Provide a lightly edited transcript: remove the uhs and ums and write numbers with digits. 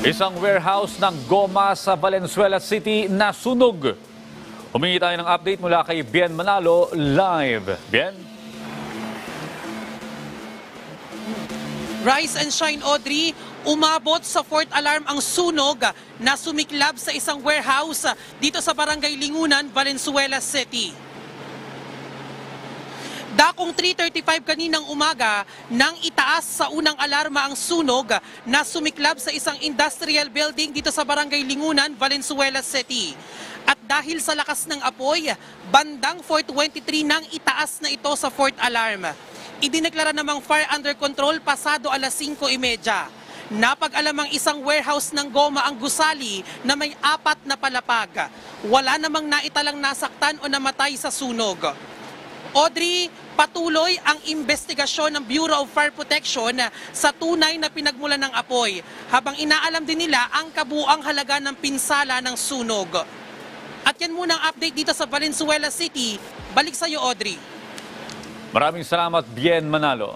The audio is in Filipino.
Isang warehouse ng goma sa Valenzuela City nasunog. Humingi tayo ng update mula kay Bien Manalo live. Bien? Rise and shine, Audrey. Umabot sa fourth alarm ang sunog na sumiklab sa isang warehouse dito sa Barangay Lingunan, Valenzuela City. Dakong 3:35 kaninang umaga nang itaas sa unang alarma ang sunog na sumiklab sa isang industrial building dito sa Barangay Lingunan, Valenzuela City. At dahil sa lakas ng apoy, bandang 4:23 nang itaas na ito sa fourth alarm. Idineklara namang fire under control pasado alas 5:30. Napag-alamang isang warehouse ng goma ang gusali na may 4 na palapag. Wala namang naitalang nasaktan o namatay sa sunog. Audrey, patuloy ang investigasyon ng Bureau of Fire Protection sa tunay na pinagmulan ng apoy habang inaalam din nila ang kabuuang halaga ng pinsala ng sunog. At yan muna ang update dito sa Valenzuela City. Balik sa iyo, Audrey. Maraming salamat, Bien Manalo.